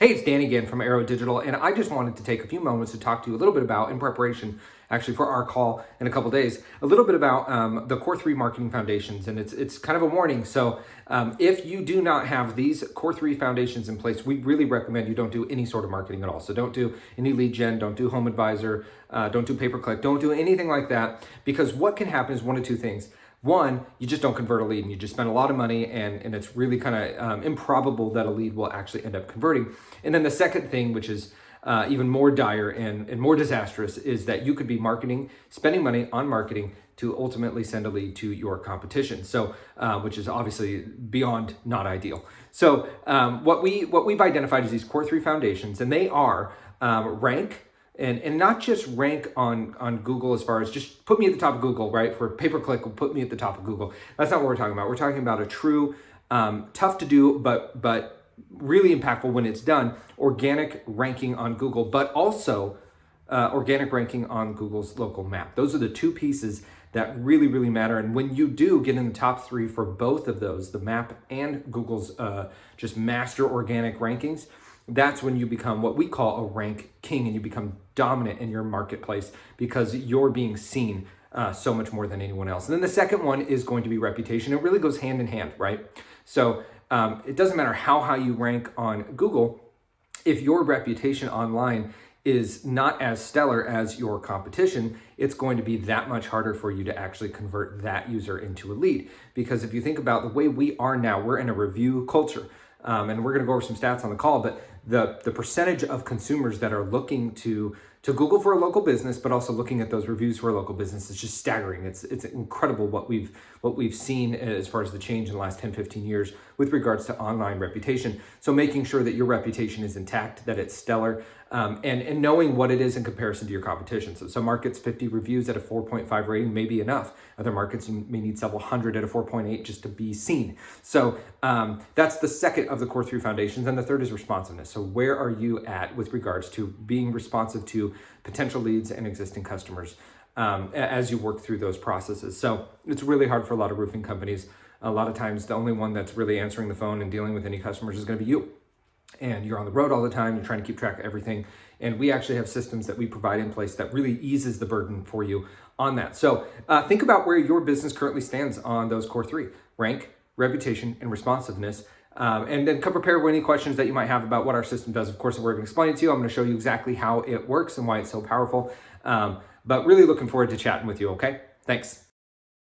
Hey, it's Dan again from Arrow Digital, and I just wanted to take a few moments to talk to you a little bit about, in preparation actually for our call in a couple days, a little bit about the Core3 marketing foundations, and it's kind of a warning. So if you do not have these Core3 foundations in place, we really recommend you don't do any sort of marketing at all. So don't do any lead gen, don't do home advisor, don't do pay-per-click, don't do anything like that, because what can happen is one of two things. One, you just don't convert a lead and you just spend a lot of money and it's really kind of improbable that a lead will actually end up converting. And then the second thing, which is even more dire and more disastrous, is that you could be spending money on marketing to ultimately send a lead to your competition. So, which is obviously beyond not ideal. So what we've identified is these Core3 foundations, and they are rank, and not just rank on Google as far as just put me at the top of Google, right? For pay-per-click, will put me at the top of Google. That's not what we're talking about. We're talking about a true, tough to do, but really impactful when it's done, organic ranking on Google, but also organic ranking on Google's local map. Those are the two pieces that really, really matter. And when you do get in the top three for both of those, the map and Google's just master organic rankings, that's when you become what we call a rank king, and you become dominant in your marketplace because you're being seen so much more than anyone else. And then the second one is going to be reputation. It really goes hand in hand, right? So it doesn't matter how high you rank on Google, if your reputation online is not as stellar as your competition, it's going to be that much harder for you to actually convert that user into a lead. Because if you think about the way we are now, we're in a review culture. And we're going to go over some stats on the call, but the percentage of consumers that are looking to Google for a local business, but also looking at those reviews for a local business is just staggering. It's incredible what we've seen as far as the change in the last 10, 15 years with regards to online reputation. So making sure that your reputation is intact, that it's stellar, and knowing what it is in comparison to your competition. So some markets, 50 reviews at a 4.5 rating may be enough. Other markets, you may need several hundred at a 4.8 just to be seen. So that's the second of the Core3 foundations. And the third is responsiveness. So where are you at with regards to being responsive to potential leads and existing customers as you work through those processes? So it's really hard for a lot of roofing companies. A lot of times the only one that's really answering the phone and dealing with any customers is going to be you. And you're on the road all the time, you're trying to keep track of everything. And we actually have systems that we provide in place that really eases the burden for you on that. So think about where your business currently stands on those Core3: rank, reputation, and responsiveness. And then come prepared with any questions that you might have about what our system does. Of course, we're going to explain it to you. I'm going to show you exactly how it works and why it's so powerful. But really looking forward to chatting with you, okay? Thanks.